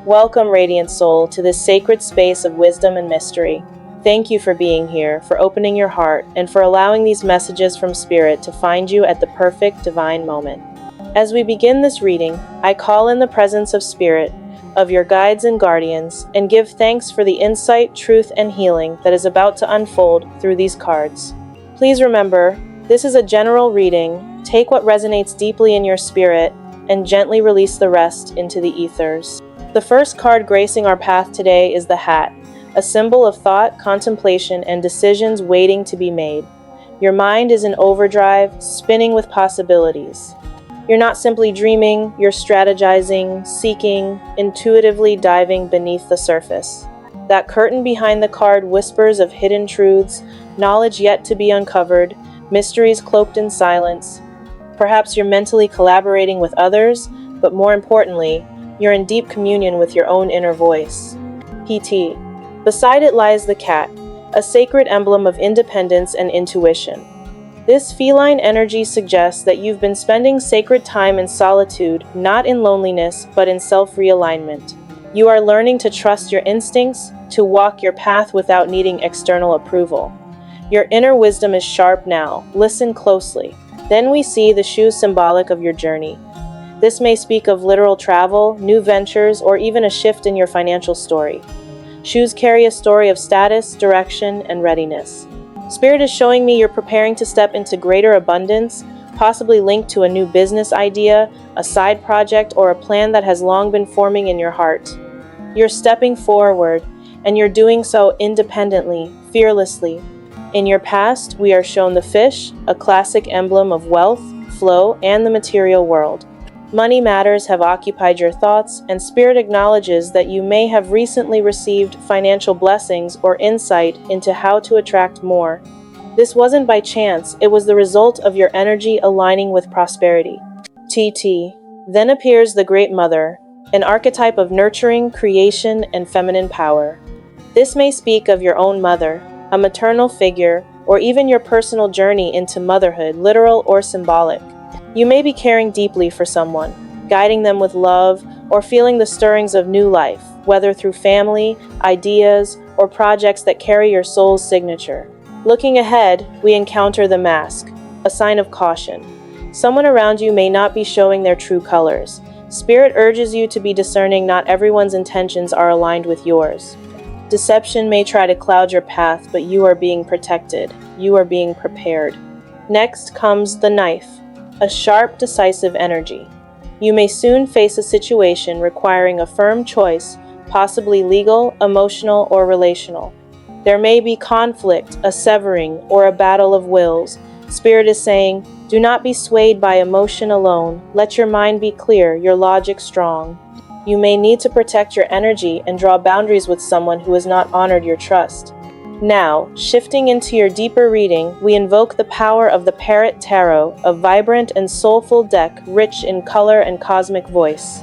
Welcome, Radiant Soul, to this sacred space of wisdom and mystery. Thank you for being here, for opening your heart, and for allowing these messages from Spirit to find you at the perfect divine moment. As we begin this reading, I call in the presence of Spirit, of your guides and guardians, and give thanks for the insight, truth, and healing that is about to unfold through these cards. Please remember, this is a general reading. Take what resonates deeply in your spirit, and gently release the rest into the ethers. The first card gracing our path today is the Hat, a symbol of thought, contemplation, and decisions waiting to be made. Your mind is in overdrive, spinning with possibilities. You're not simply dreaming, you're strategizing, seeking, intuitively diving beneath the surface. That curtain behind the card whispers of hidden truths, knowledge yet to be uncovered, mysteries cloaked in silence. Perhaps you're mentally collaborating with others, but more importantly, you're in deep communion with your own inner voice. PT. Beside it lies the cat, a sacred emblem of independence and intuition. This feline energy suggests that you've been spending sacred time in solitude, not in loneliness, but in self-realignment. You are learning to trust your instincts, to walk your path without needing external approval. Your inner wisdom is sharp now. Listen closely. Then we see the shoe symbolic of your journey. This may speak of literal travel, new ventures, or even a shift in your financial story. Shoes carry a story of status, direction, and readiness. Spirit is showing me you're preparing to step into greater abundance, possibly linked to a new business idea, a side project, or a plan that has long been forming in your heart. You're stepping forward, and you're doing so independently, fearlessly. In your past, we are shown the fish, a classic emblem of wealth, flow, and the material world. Money matters have occupied your thoughts, and Spirit acknowledges that you may have recently received financial blessings or insight into how to attract more. This wasn't by chance, it was the result of your energy aligning with prosperity. TT. Then appears the Great Mother, an archetype of nurturing, creation, and feminine power. This may speak of your own mother, a maternal figure, or even your personal journey into motherhood, literal or symbolic. You may be caring deeply for someone, guiding them with love, or feeling the stirrings of new life, whether through family, ideas, or projects that carry your soul's signature. Looking ahead, we encounter the Mask, a sign of caution. Someone around you may not be showing their true colors. Spirit urges you to be discerning. Not everyone's intentions are aligned with yours. Deception may try to cloud your path, but you are being protected. You are being prepared. Next comes the Knife, a sharp, decisive energy. You may soon face a situation requiring a firm choice, possibly legal, emotional, or relational. There may be conflict, a severing, or a battle of wills. Spirit is saying, do not be swayed by emotion alone. Let your mind be clear, your logic strong. You may need to protect your energy and draw boundaries with someone who has not honored your trust. Now, shifting into your deeper reading, we invoke the power of the Parrot Tarot, a vibrant and soulful deck rich in color and cosmic voice.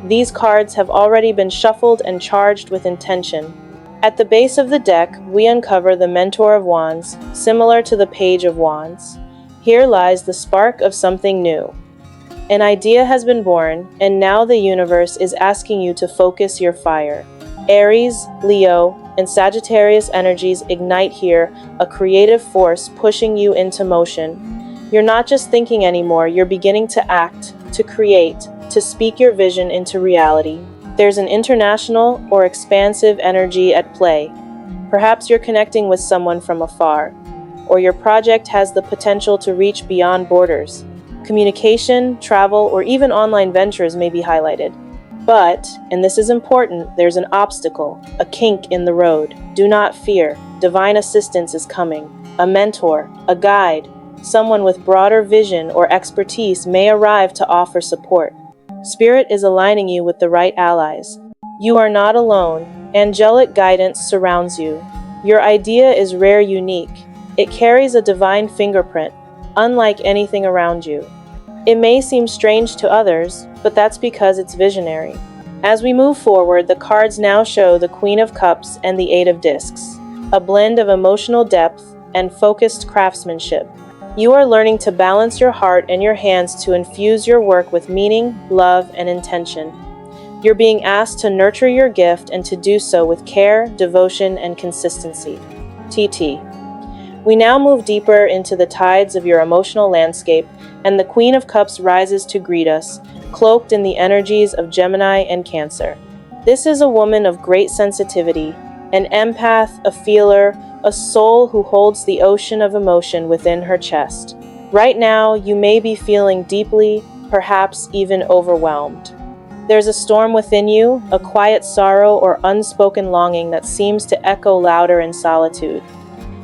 These cards have already been shuffled and charged with intention. At the base of the deck, we uncover the Mentor of Wands, similar to the Page of Wands. Here lies the spark of something new. An idea has been born, and now the universe is asking you to focus your fire. Aries, Leo, and Sagittarius energies ignite here, a creative force pushing you into motion. You're not just thinking anymore, you're beginning to act, to create, to speak your vision into reality. There's an international or expansive energy at play. Perhaps you're connecting with someone from afar, or your project has the potential to reach beyond borders. Communication, travel, or even online ventures may be highlighted. But, and this is important, there's an obstacle, a kink in the road. Do not fear. Divine assistance is coming. A mentor, a guide, someone with broader vision or expertise may arrive to offer support. Spirit is aligning you with the right allies. You are not alone. Angelic guidance surrounds you. Your idea is rare, unique. It carries a divine fingerprint, unlike anything around you. It may seem strange to others, but that's because it's visionary. As we move forward, the cards now show the Queen of Cups and the Eight of Discs, a blend of emotional depth and focused craftsmanship. You are learning to balance your heart and your hands to infuse your work with meaning, love, and intention. You're being asked to nurture your gift and to do so with care, devotion, and consistency. TT. We now move deeper into the tides of your emotional landscape, and the Queen of Cups rises to greet us, cloaked in the energies of Gemini and Cancer. This is a woman of great sensitivity, an empath, a feeler, a soul who holds the ocean of emotion within her chest. Right now, you may be feeling deeply, perhaps even overwhelmed. There's a storm within you, a quiet sorrow or unspoken longing that seems to echo louder in solitude.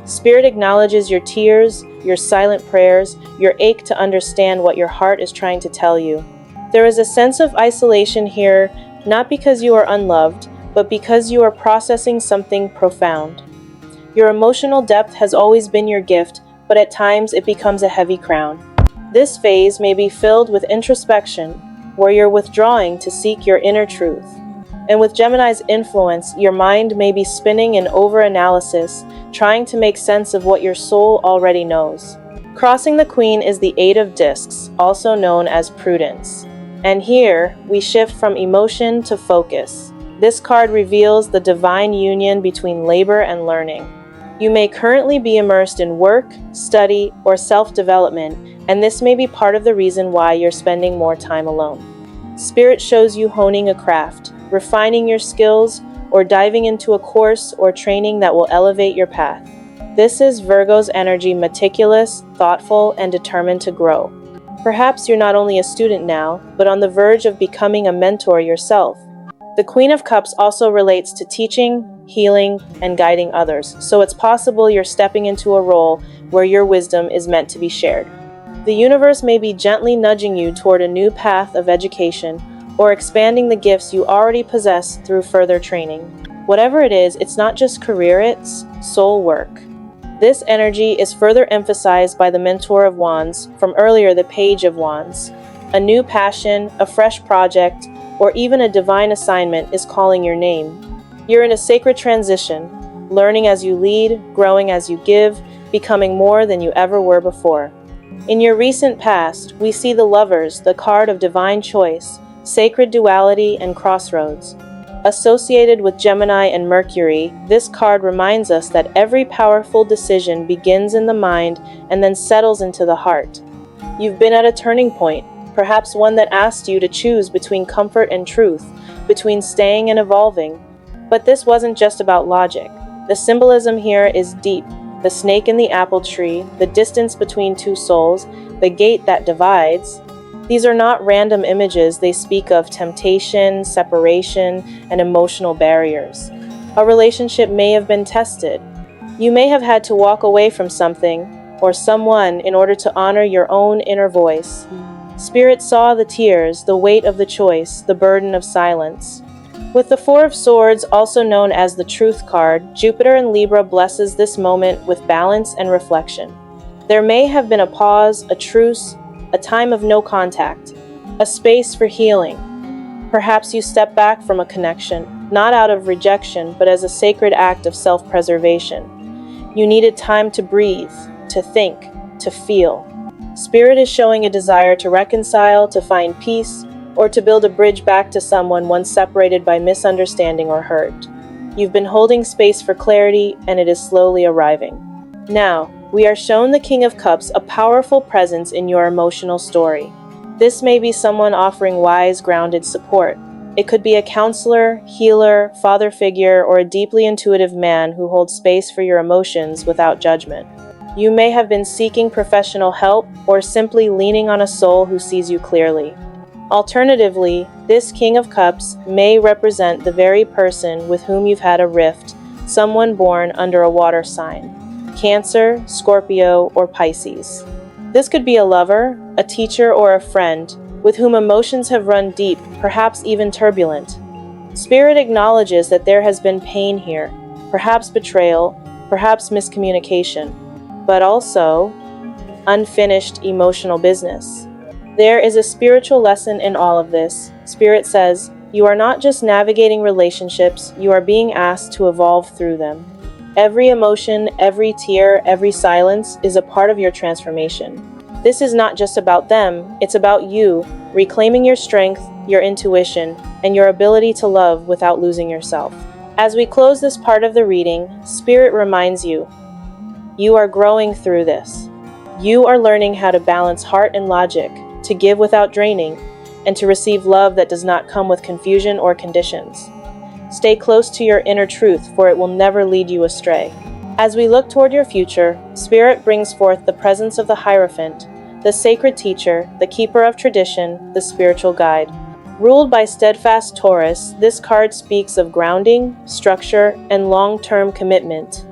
Spirit acknowledges your tears, your silent prayers, your ache to understand what your heart is trying to tell you. There is a sense of isolation here, not because you are unloved, but because you are processing something profound. Your emotional depth has always been your gift, but at times it becomes a heavy crown. This phase may be filled with introspection, where you're withdrawing to seek your inner truth. And with Gemini's influence, your mind may be spinning in over-analysis, trying to make sense of what your soul already knows. Crossing the Queen is the Eight of Discs, also known as Prudence. And here, we shift from emotion to focus. This card reveals the divine union between labor and learning. You may currently be immersed in work, study, or self-development, and this may be part of the reason why you're spending more time alone. Spirit shows you honing a craft, refining your skills, or diving into a course or training that will elevate your path. This is Virgo's energy, meticulous, thoughtful, and determined to grow. Perhaps you're not only a student now, but on the verge of becoming a mentor yourself. The Queen of Cups also relates to teaching, healing, and guiding others, so it's possible you're stepping into a role where your wisdom is meant to be shared. The universe may be gently nudging you toward a new path of education, or expanding the gifts you already possess through further training. Whatever it is, it's not just career, it's soul work. This energy is further emphasized by the Mentor of Wands, from earlier the Page of Wands. A new passion, a fresh project, or even a divine assignment is calling your name. You're in a sacred transition, learning as you lead, growing as you give, becoming more than you ever were before. In your recent past, we see the Lovers, the card of divine choice, sacred duality, and crossroads. Associated with Gemini and Mercury, this card reminds us that every powerful decision begins in the mind and then settles into the heart. You've been at a turning point, perhaps one that asked you to choose between comfort and truth, between staying and evolving. But this wasn't just about logic. The symbolism here is deep. The snake in the apple tree, the distance between two souls, the gate that divides. These are not random images, they speak of temptation, separation, and emotional barriers. A relationship may have been tested. You may have had to walk away from something or someone in order to honor your own inner voice. Spirit saw the tears, the weight of the choice, the burden of silence. With the Four of Swords, also known as the Truth card, Jupiter in Libra blesses this moment with balance and reflection. There may have been a pause, a truce, a time of no contact, a space for healing. Perhaps you step back from a connection, not out of rejection, but as a sacred act of self-preservation. You needed time to breathe, to think, to feel. Spirit is showing a desire to reconcile, to find peace, or to build a bridge back to someone once separated by misunderstanding or hurt. You've been holding space for clarity, and it is slowly arriving. Now, we are shown the King of Cups, a powerful presence in your emotional story. This may be someone offering wise, grounded support. It could be a counselor, healer, father figure, or a deeply intuitive man who holds space for your emotions without judgment. You may have been seeking professional help or simply leaning on a soul who sees you clearly. Alternatively, this King of Cups may represent the very person with whom you've had a rift, someone born under a water sign. Cancer, Scorpio, or Pisces. This could be a lover, a teacher, or a friend with whom emotions have run deep, perhaps even turbulent. Spirit acknowledges that there has been pain here, perhaps betrayal, perhaps miscommunication, but also unfinished emotional business. There is a spiritual lesson in all of this. Spirit says, you are not just navigating relationships, you are being asked to evolve through them. Every emotion, every tear, every silence is a part of your transformation. This is not just about them, it's about you, reclaiming your strength, your intuition, and your ability to love without losing yourself. As we close this part of the reading, Spirit reminds you, you are growing through this. You are learning how to balance heart and logic, to give without draining, and to receive love that does not come with confusion or conditions. Stay close to your inner truth, for it will never lead you astray. As we look toward your future, Spirit brings forth the presence of the Hierophant, the sacred teacher, the keeper of tradition, the spiritual guide. Ruled by steadfast Taurus, this card speaks of grounding, structure, and long-term commitment.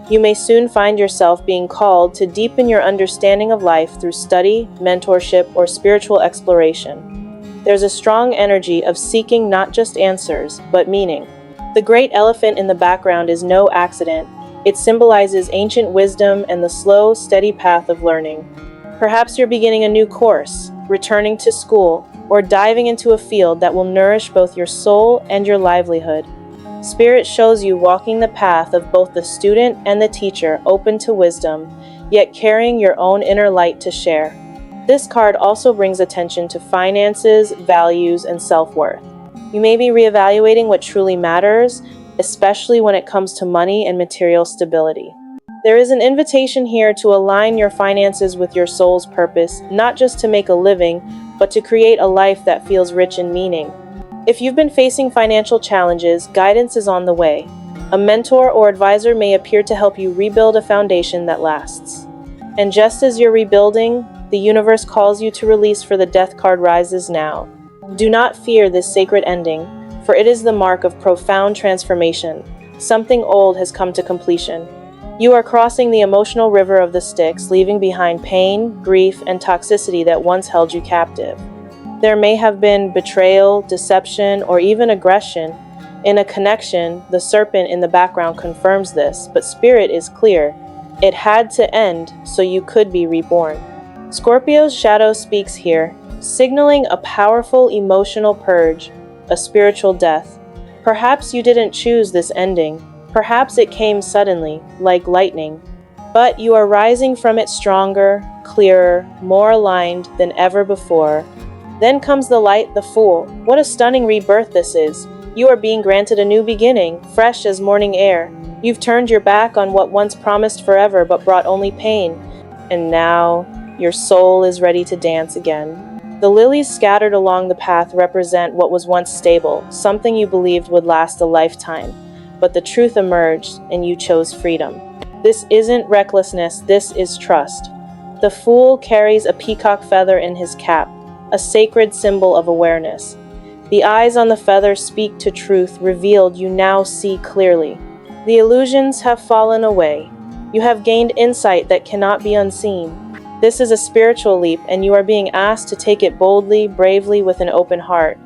You may soon find yourself being called to deepen your understanding of life through study, mentorship, or spiritual exploration. There's a strong energy of seeking not just answers, but meaning. The great elephant in the background is no accident. It symbolizes ancient wisdom and the slow, steady path of learning. Perhaps you're beginning a new course, returning to school, or diving into a field that will nourish both your soul and your livelihood. Spirit shows you walking the path of both the student and the teacher, open to wisdom, yet carrying your own inner light to share. This card also brings attention to finances, values, and self-worth. You may be reevaluating what truly matters, especially when it comes to money and material stability. There is an invitation here to align your finances with your soul's purpose, not just to make a living, but to create a life that feels rich in meaning. If you've been facing financial challenges, guidance is on the way. A mentor or advisor may appear to help you rebuild a foundation that lasts. And just as you're rebuilding, the universe calls you to release, for the Death card rises now. Do not fear this sacred ending, for it is the mark of profound transformation. Something old has come to completion. You are crossing the emotional river of the Styx, leaving behind pain, grief, and toxicity that once held you captive. There may have been betrayal, deception, or even aggression. In a connection, the serpent in the background confirms this, but Spirit is clear. It had to end so you could be reborn. Scorpio's shadow speaks here, signaling a powerful emotional purge, a spiritual death. Perhaps you didn't choose this ending. Perhaps it came suddenly, like lightning. But you are rising from it stronger, clearer, more aligned than ever before. Then comes the light, the Fool. What a stunning rebirth this is. You are being granted a new beginning, fresh as morning air. You've turned your back on what once promised forever but brought only pain. And now, your soul is ready to dance again. The lilies scattered along the path represent what was once stable, something you believed would last a lifetime. But the truth emerged, and you chose freedom. This isn't recklessness, this is trust. The Fool carries a peacock feather in his cap, a sacred symbol of awareness. The eyes on the feather speak to truth, revealed you now see clearly. The illusions have fallen away. You have gained insight that cannot be unseen. This is a spiritual leap, and you are being asked to take it boldly, bravely, with an open heart.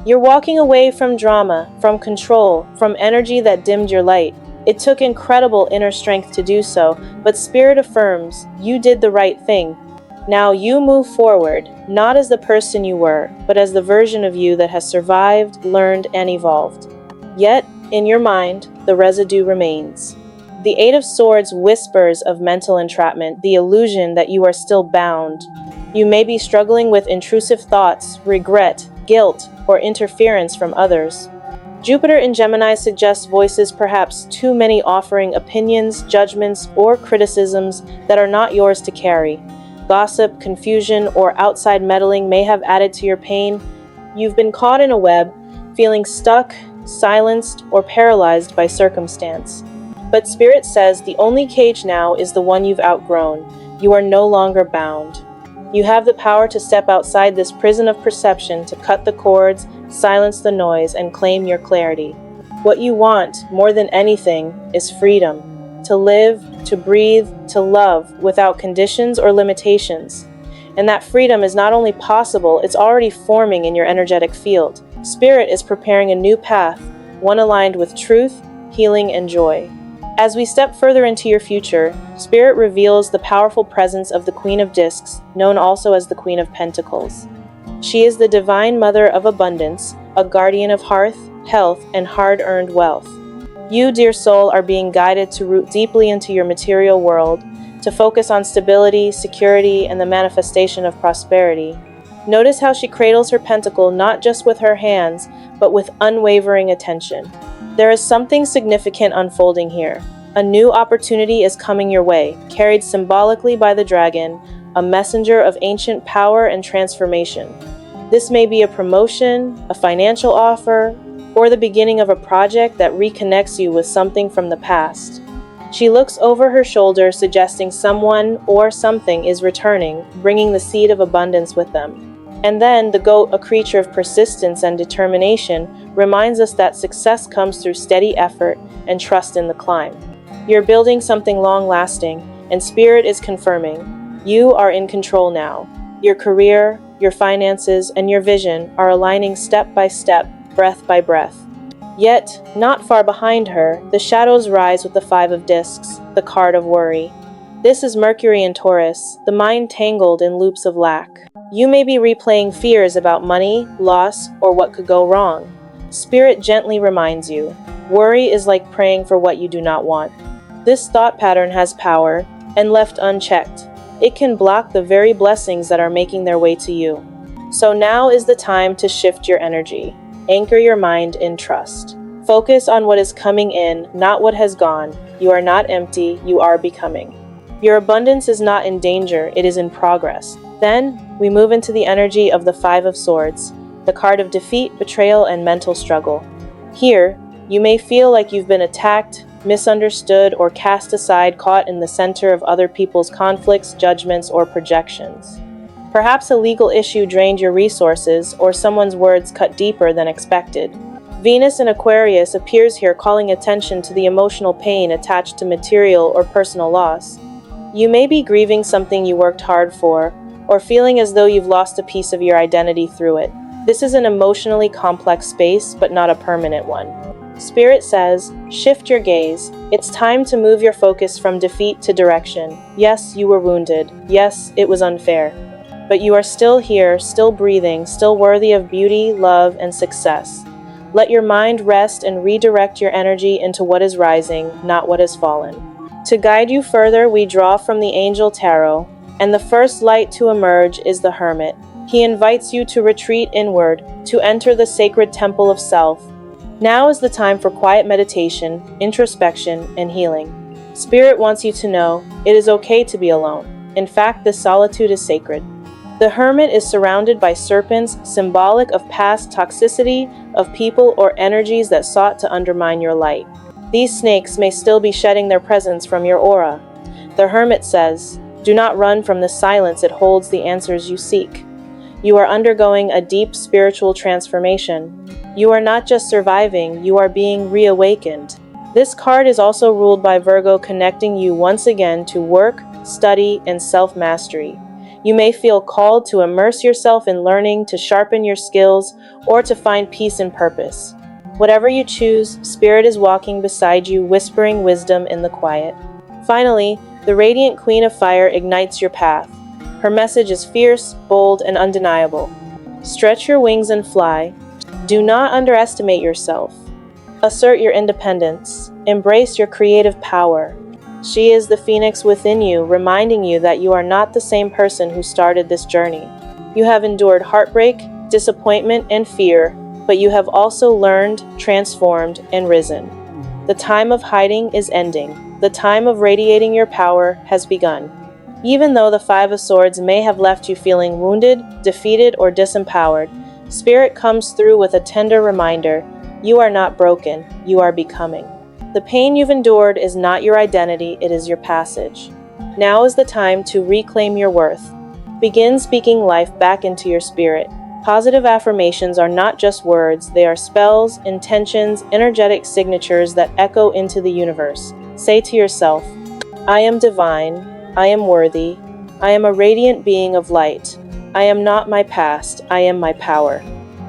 You're walking away from drama, from control, from energy that dimmed your light. It took incredible inner strength to do so, but Spirit affirms you did the right thing. Now you move forward, not as the person you were, but as the version of you that has survived, learned, and evolved. Yet, in your mind, the residue remains. The Eight of Swords whispers of mental entrapment, the illusion that you are still bound. You may be struggling with intrusive thoughts, regret, guilt, or interference from others. Jupiter in Gemini suggests voices, perhaps too many, offering opinions, judgments, or criticisms that are not yours to carry. Gossip, confusion, or outside meddling may have added to your pain. You've been caught in a web, feeling stuck, silenced, or paralyzed by circumstance. But Spirit says the only cage now is the one you've outgrown. You are no longer bound. You have the power to step outside this prison of perception, to cut the cords, silence the noise, and claim your clarity. What you want, more than anything, is freedom. To live, to breathe, to love, without conditions or limitations. And that freedom is not only possible, it's already forming in your energetic field. Spirit is preparing a new path, one aligned with truth, healing, and joy. As we step further into your future, Spirit reveals the powerful presence of the Queen of Discs, known also as the Queen of Pentacles. She is the divine mother of abundance, a guardian of hearth, health, and hard-earned wealth. You, dear soul, are being guided to root deeply into your material world, to focus on stability, security, and the manifestation of prosperity. Notice how she cradles her pentacle not just with her hands, but with unwavering attention. There is something significant unfolding here. A new opportunity is coming your way, carried symbolically by the dragon, a messenger of ancient power and transformation. This may be a promotion, a financial offer, or the beginning of a project that reconnects you with something from the past. She looks over her shoulder, suggesting someone or something is returning, bringing the seed of abundance with them. And then the goat, a creature of persistence and determination, reminds us that success comes through steady effort and trust in the climb. You're building something long-lasting, and Spirit is confirming you are in control now. Your career, your finances, and your vision are aligning step by step, breath by breath. Yet, not far behind her, the shadows rise with the Five of Discs, the card of worry. This is Mercury in Taurus, the mind tangled in loops of lack. You may be replaying fears about money, loss, or what could go wrong. Spirit gently reminds you, worry is like praying for what you do not want. This thought pattern has power, and left unchecked, it can block the very blessings that are making their way to you. So now is the time to shift your energy. Anchor your mind in trust. Focus on what is coming in, not what has gone. You are not empty, you are becoming. Your abundance is not in danger, it is in progress. Then, we move into the energy of the Five of Swords, the card of defeat, betrayal, and mental struggle. Here, you may feel like you've been attacked, misunderstood, or cast aside, caught in the center of other people's conflicts, judgments, or projections. Perhaps a legal issue drained your resources, or someone's words cut deeper than expected. Venus in Aquarius appears here, calling attention to the emotional pain attached to material or personal loss. You may be grieving something you worked hard for, or feeling as though you've lost a piece of your identity through it. This is an emotionally complex space, but not a permanent one. Spirit says, shift your gaze. It's time to move your focus from defeat to direction. Yes, you were wounded. Yes, it was unfair. But you are still here, still breathing, still worthy of beauty, love, and success. Let your mind rest and redirect your energy into what is rising, not what has fallen. To guide you further, we draw from the Angel Tarot, and the first light to emerge is the Hermit. He invites you to retreat inward, to enter the sacred temple of self. Now is the time for quiet meditation, introspection, and healing. Spirit wants you to know it is okay to be alone. In fact, this solitude is sacred. The Hermit is surrounded by serpents, symbolic of past toxicity, of people or energies that sought to undermine your light. These snakes may still be shedding their presence from your aura. The Hermit says, do not run from the silence, it holds the answers you seek. You are undergoing a deep spiritual transformation. You are not just surviving, you are being reawakened. This card is also ruled by Virgo, connecting you once again to work, study, and self-mastery. You may feel called to immerse yourself in learning, to sharpen your skills, or to find peace and purpose. Whatever you choose, Spirit is walking beside you, whispering wisdom in the quiet. Finally, the Radiant Queen of Fire ignites your path. Her message is fierce, bold, and undeniable. Stretch your wings and fly. Do not underestimate yourself. Assert your independence. Embrace your creative power. She is the phoenix within you, reminding you that you are not the same person who started this journey. You have endured heartbreak, disappointment, and fear, but you have also learned, transformed, and risen. The time of hiding is ending. The time of radiating your power has begun. Even though the Five of Swords may have left you feeling wounded, defeated, or disempowered, Spirit comes through with a tender reminder, you are not broken, you are becoming. The pain you've endured is not your identity, it is your passage. Now is the time to reclaim your worth. Begin speaking life back into your spirit. Positive affirmations are not just words, they are spells, intentions, energetic signatures that echo into the universe. Say to yourself, I am divine, I am worthy, I am a radiant being of light. I am not my past, I am my power.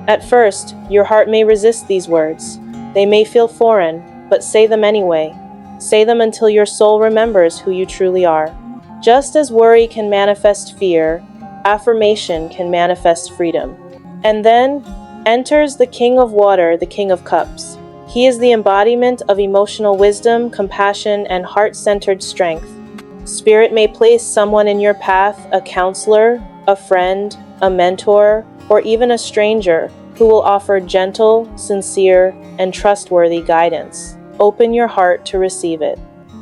At first, your heart may resist these words. They may feel foreign, but say them anyway. Say them until your soul remembers who you truly are. Just as worry can manifest fear, affirmation can manifest freedom. And then enters the King of Water, the King of Cups. He is the embodiment of emotional wisdom, compassion, and heart-centered strength. Spirit may place someone in your path, a counselor, a friend, a mentor, or even a stranger who will offer gentle, sincere, and trustworthy guidance. Open your heart to receive it.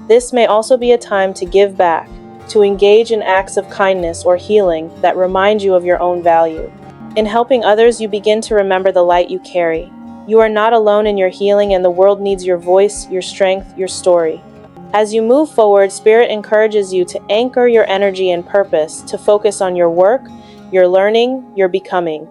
This may also be a time to give back, to engage in acts of kindness or healing that remind you of your own value. In helping others, you begin to remember the light you carry. You are not alone in your healing, and the world needs your voice, your strength, your story. As you move forward, Spirit encourages you to anchor your energy and purpose, to focus on your work, your learning, your becoming.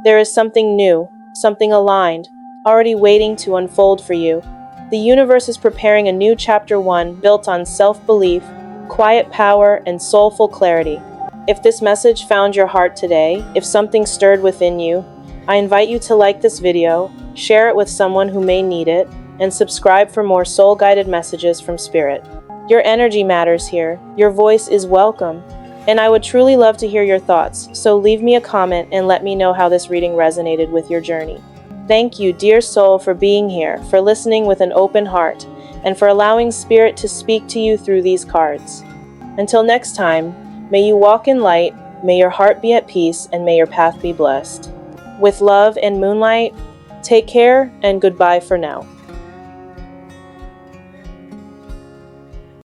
There is something new, something aligned, already waiting to unfold for you. The universe is preparing a new chapter 1 built on self-belief, quiet power, and soulful clarity. If this message found your heart today, if something stirred within you, I invite you to like this video, share it with someone who may need it, and subscribe for more soul-guided messages from Spirit. Your energy matters here. Your voice is welcome. And I would truly love to hear your thoughts, so leave me a comment and let me know how this reading resonated with your journey. Thank you, dear soul, for being here, for listening with an open heart, and for allowing Spirit to speak to you through these cards. Until next time, may you walk in light, may your heart be at peace, and may your path be blessed. With love and moonlight, take care and goodbye for now.